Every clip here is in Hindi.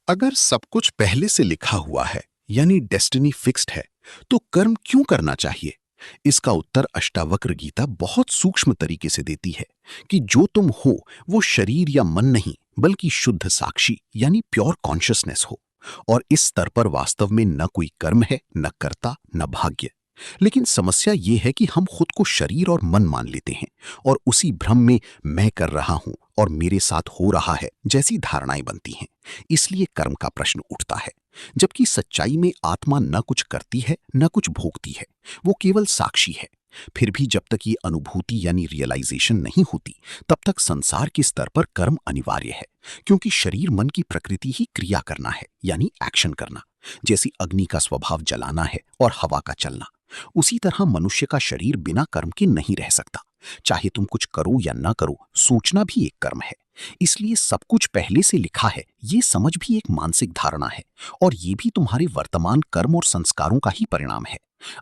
अगर सब कुछ पहले से लिखा हुआ है यानी डेस्टिनी फिक्स्ड है, तो कर्म क्यों करना चाहिए? इसका उत्तर अष्टावक्र गीता बहुत सूक्ष्म तरीके से देती है कि जो तुम हो वो शरीर या मन नहीं, बल्कि शुद्ध साक्षी यानी प्योर कॉन्शियसनेस हो। और इस स्तर पर वास्तव में न कोई कर्म है, न कर्ता, न भाग्य। लेकिन समस्या ये है कि हम खुद को शरीर और मन मान लेते हैं और उसी भ्रम में मैं कर रहा हूं और मेरे साथ हो रहा है जैसी धारणाएं बनती हैं। इसलिए कर्म का प्रश्न उठता है, जबकि सच्चाई में आत्मा न कुछ करती है न कुछ भोगती है, वो केवल साक्षी है। फिर भी जब तक ये अनुभूति यानी रियलाइजेशन नहीं होती, तब तक संसार के स्तर पर कर्म अनिवार्य है। क्योंकि शरीर मन की प्रकृति ही क्रिया करना है यानी एक्शन करना। जैसी अग्नि का स्वभाव जलाना है और हवा का चलना, उसी तरह मनुष्य का शरीर बिना कर्म के नहीं रह सकता। चाहे तुम कुछ करो या ना करो, सोचना भी एक कर्म है। इसलिए सब कुछ पहले से लिखा है, ये समझ भी एक मानसिक धारणा है, और ये भी तुम्हारे वर्तमान कर्म और संस्कारों का ही परिणाम है।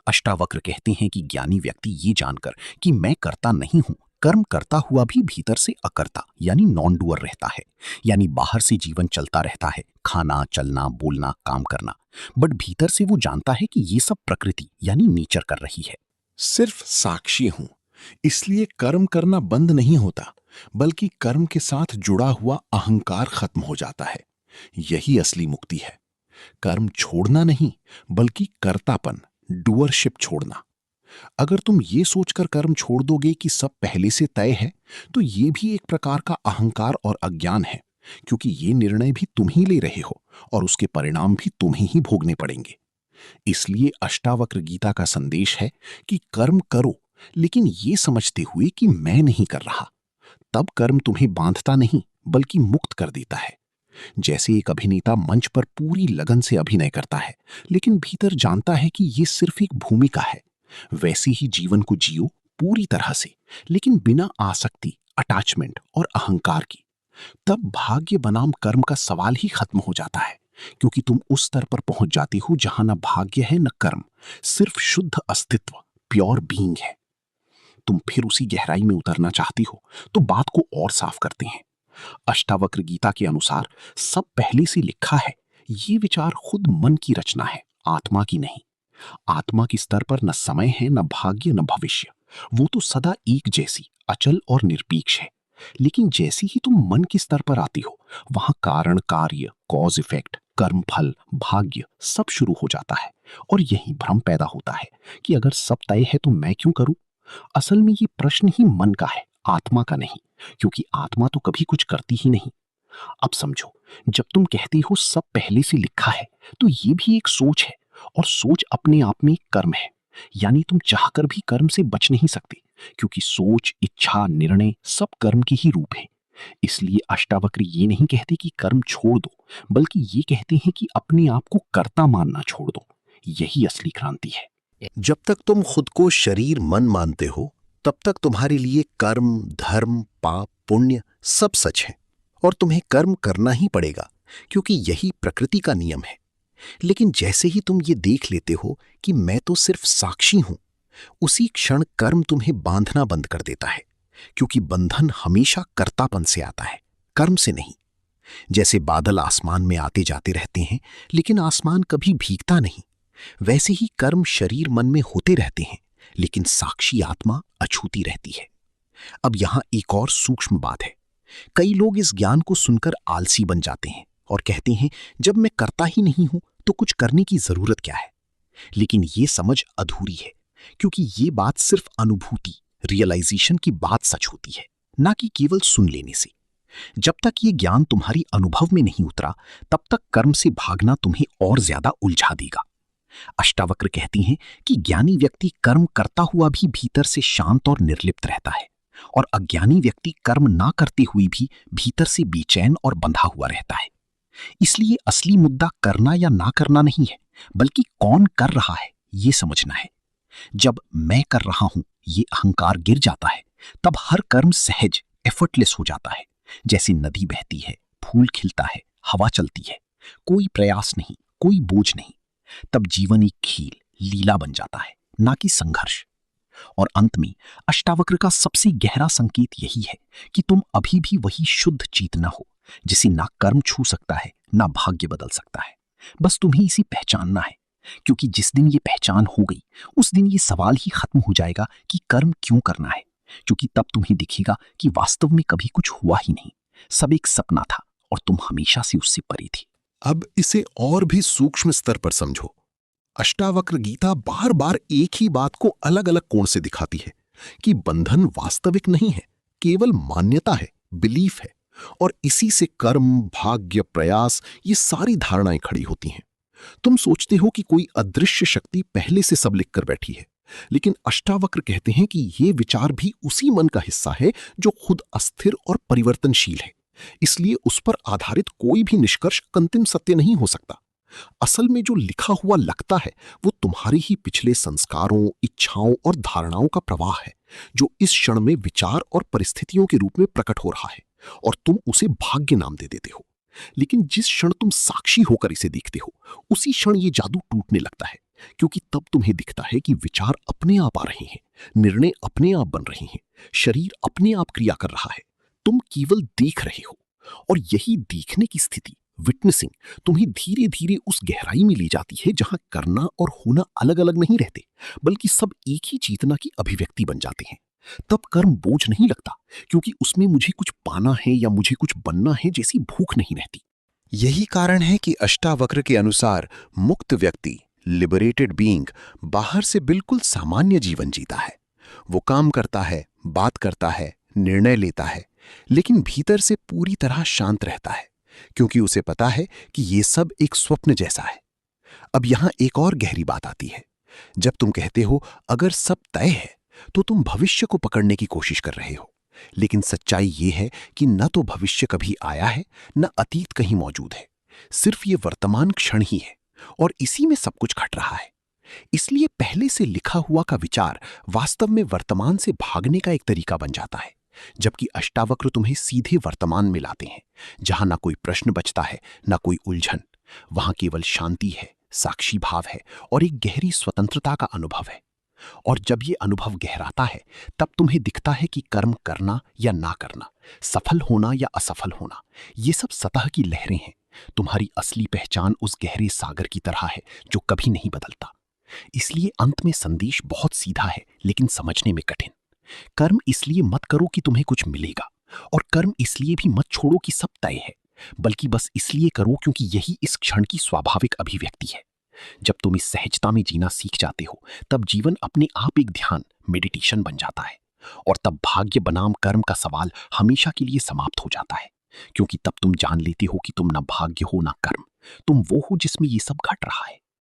अष्टावक्र कहते हैं कि ज्ञानी व्यक्ति ये जानकर कि मैं करता नहीं हूं, कर्म करता हुआ भी भीतर से अकर्ता यानी नॉन डूअर रहता है। यानी बाहर से जीवन चलता रहता है, खाना, चलना, बोलना, काम करना, बट भीतर से वो जानता है कि ये सब प्रकृति यानी नेचर कर रही है। सिर्फ साक्षी हूं, इसलिए कर्म करना बंद नहीं होता, बल्कि कर्म के साथ जुड़ा हुआ अहंकार खत्म हो जाता है। यही असली मुक्ति है। कर्म छोड़ना नहीं, बल्कि कर्तापन, डूअरशिप छोड़ना। अगर तुम ये सोचकर कर्म छोड़ दोगे कि सब पहले से तय है, तो ये भी एक प्रकार का अहंकार और अज्ञान है, क्योंकि ये निर्णय भी तुम ही ले रहे हो और उसके परिणाम भी तुम्हें ही भोगने पड़ेंगे। इसलिए अष्टावक्र गीता का संदेश है कि कर्म करो, लेकिन ये समझते हुए कि मैं नहीं कर रहा। तब कर्म तुम्हें बांधता नहीं, बल्कि मुक्त कर देता है। जैसे एक अभिनेता मंच पर पूरी लगन से अभिनय करता है, लेकिन भीतर जानता है कि ये सिर्फ एक भूमिका है, वैसे ही जीवन को जियो पूरी तरह से, लेकिन बिना आसक्ति, अटैचमेंट और अहंकार की। तब भाग्य बनाम कर्म का सवाल ही खत्म हो जाता है, क्योंकि तुम उस स्तर पर पहुंच जाते हो जहां न भाग्य है न कर्म, सिर्फ शुद्ध अस्तित्व, प्योर बीइंग है। तुम फिर उसी गहराई में उतरना चाहती हो, तो बात को और साफ करते हैं। अष्टावक्र गीता के अनुसार सब पहले से लिखा है। ये विचार खुद मन की रचना है, आत्मा की नहीं। आत्मा के स्तर पर न समय है, न भाग्य, न भविष्य। वो तो सदा एक जैसी, अचल और निरपेक्ष है। लेकिन जैसे ही तुम मन के स्तर पर आती हो, वहां कारण कार्य, कॉज इफेक्ट, कर्म फल, भाग्य सब शुरू हो जाता है। और यही भ्रम पैदा होता है कि अगर सब तय है तो मैं क्यों करूं। असल में ये प्रश्न ही मन का है, आत्मा का नहीं, क्योंकि आत्मा तो कभी कुछ करती ही नहीं। अब समझो, जब तुम कहती हो सब पहले से लिखा है, तो ये भी एक सोच है, और सोच अपने आप में एक कर्म है। यानी तुम चाहकर भी कर्म से बच नहीं सकते, क्योंकि सोच, इच्छा, निर्णय सब कर्म की ही रूप है। इसलिए अष्टावक्र ये नहीं कहते कि कर्म छोड़ दो, बल्कि ये कहते हैं कि अपने आप को कर्ता मानना छोड़ दो। यही असली क्रांति है। जब तक तुम खुद को शरीर मन मानते हो, तब तक तुम्हारे लिए कर्म, धर्म, पाप, पुण्य सब सच है, और तुम्हें कर्म करना ही पड़ेगा, क्योंकि यही प्रकृति का नियम है। लेकिन जैसे ही तुम ये देख लेते हो कि मैं तो सिर्फ साक्षी हूं, उसी क्षण कर्म तुम्हें बांधना बंद कर देता है, क्योंकि बंधन हमेशा कर्तापन से आता है, कर्म से नहीं। जैसे बादल आसमान में आते जाते रहते हैं, लेकिन आसमान कभी भीगता नहीं, वैसे ही कर्म शरीर मन में होते रहते हैं, लेकिन साक्षी आत्मा अछूती रहती है। अब यहां एक और सूक्ष्म बात है। कई लोग इस ज्ञान को सुनकर आलसी बन जाते हैं और कहते हैं, जब मैं करता ही नहीं हूं तो कुछ करने की जरूरत क्या है। लेकिन ये समझ अधूरी है, क्योंकि ये बात सिर्फ अनुभूति, रियलाइजेशन की बात सच होती है, ना कि केवल सुन लेने से। जब तक ये ज्ञान तुम्हारी अनुभव में नहीं उतरा, तब तक कर्म से भागना तुम्हें और ज्यादा उलझा देगा। अष्टावक्र कहती हैं कि ज्ञानी व्यक्ति कर्म करता हुआ भी भीतर से शांत और निर्लिप्त रहता है, और अज्ञानी व्यक्ति कर्म ना करते हुए भी भीतर से बेचैन और बंधा हुआ रहता है। इसलिए असली मुद्दा करना या ना करना नहीं है, बल्कि कौन कर रहा है ये समझना है। जब मैं कर रहा हूं ये अहंकार गिर जाता है, तब हर कर्म सहज, एफर्टलेस हो जाता है। जैसे नदी बहती है, फूल खिलता है, हवा चलती है, कोई प्रयास नहीं, कोई बोझ नहीं। तब जीवन एक खेल, लीला बन जाता है, ना कि संघर्ष। और अंत में अष्टावक्र का सबसे गहरा संकेत यही है कि तुम अभी भी वही शुद्ध चेतना हो, जिसे ना कर्म छू सकता है ना भाग्य बदल सकता है। बस तुम्हें इसे पहचानना है, क्योंकि जिस दिन ये पहचान हो गई उस दिन ये सवाल ही खत्म हो जाएगा कि कर्म क्यों करना है। क्योंकि तब तुम्हें दिखेगा कि वास्तव में कभी कुछ हुआ ही नहीं, सब एक सपना था और तुम हमेशा से उससे परे थी। अब इसे और भी सूक्ष्म स्तर पर समझो। अष्टावक्र गीता बार बार एक ही बात को अलग अलग कोण से दिखाती है कि बंधन वास्तविक नहीं है, केवल मान्यता है, बिलीफ है। और इसी से कर्म, भाग्य, प्रयास, ये सारी धारणाएं खड़ी होती हैं। तुम सोचते हो कि कोई अदृश्य शक्ति पहले से सब लिखकर बैठी है, लेकिन अष्टावक्र कहते हैं कि ये विचार भी उसी मन का हिस्सा है जो खुद अस्थिर और परिवर्तनशील है। इसलिए उस पर आधारित कोई भी निष्कर्ष अंतिम सत्य नहीं हो सकता। असल में जो लिखा हुआ लगता है वो तुम्हारे ही पिछले संस्कारों, इच्छाओं और धारणाओं का प्रवाह है, जो इस क्षण में विचार और परिस्थितियों के रूप में प्रकट हो रहा है, और तुम उसे भाग्य नाम दे देते हो। लेकिन जिस क्षण तुम साक्षी होकर इसे देखते हो, उसी क्षण ये जादू टूटने लगता है, क्योंकि तब तुम्हें दिखता है कि विचार अपने आप आ रहे हैं, निर्णय अपने आप बन रहे हैं, शरीर अपने आप क्रिया कर रहा है। तुम केवल देख रहे हो, और यही देखने की स्थिति, विटनेसिंग, तुम्हें धीरे धीरे उस गहराई में ले जाती है जहां करना और होना अलग अलग नहीं रहते, बल्कि सब एक ही चेतना की अभिव्यक्ति बन जाते हैं। तब कर्म बोझ नहीं लगता, क्योंकि उसमें मुझे कुछ पाना है या मुझे कुछ बनना है जैसी भूख नहीं रहती। यही कारण है कि अष्टावक्र के अनुसार मुक्त व्यक्ति, लिबरेटेड बीइंग, बाहर से बिल्कुल सामान्य जीवन जीता है। वो काम करता है, बात करता है, निर्णय लेता है, लेकिन भीतर से पूरी तरह शांत रहता है, क्योंकि उसे पता है कि ये सब एक स्वप्न जैसा है। अब यहां एक और गहरी बात आती है। जब तुम कहते हो अगर सब तय है, तो तुम भविष्य को पकड़ने की कोशिश कर रहे हो। लेकिन सच्चाई ये है कि न तो भविष्य कभी आया है, न अतीत कहीं मौजूद है। सिर्फ ये वर्तमान क्षण ही है, और इसी में सब कुछ घट रहा है। इसलिए पहले से लिखा हुआ का विचार वास्तव में वर्तमान से भागने का एक तरीका बन जाता है, जबकि अष्टावक्र तुम्हें सीधे वर्तमान में लाते हैं, जहां ना कोई प्रश्न बचता है, ना कोई उलझन। वहां केवल शांति है, साक्षी भाव है, और एक गहरी स्वतंत्रता का अनुभव है। और जब ये अनुभव गहराता है, तब तुम्हें दिखता है कि कर्म करना या ना करना, सफल होना या असफल होना, ये सब सतह की लहरें हैं। तुम्हारी असली पहचान उस गहरे सागर की तरह है जो कभी नहीं बदलता। इसलिए अंत में संदेश बहुत सीधा है, लेकिन समझने में कठिन। कर्म इसलिए मत करो कि तुम्हें कुछ मिलेगा, और कर्म इसलिए भी मत छोड़ो कि सब तय है, बल्कि बस इसलिए करो क्योंकि यही इस क्षण की स्वाभाविक अभिव्यक्ति है। जब तुम इस सहजता में जीना सीख जाते हो, तब जीवन अपने आप एक ध्यान, मेडिटेशन बन जाता है, और तब भाग्य बनाम कर्म का सवाल हमेशा के लिए समाप्त हो जाता है, क्योंकि तब तुम जान लेते हो कि तुम ना भाग्य हो ना कर्म, तुम वो हो जिसमें ये सब घट रहा है।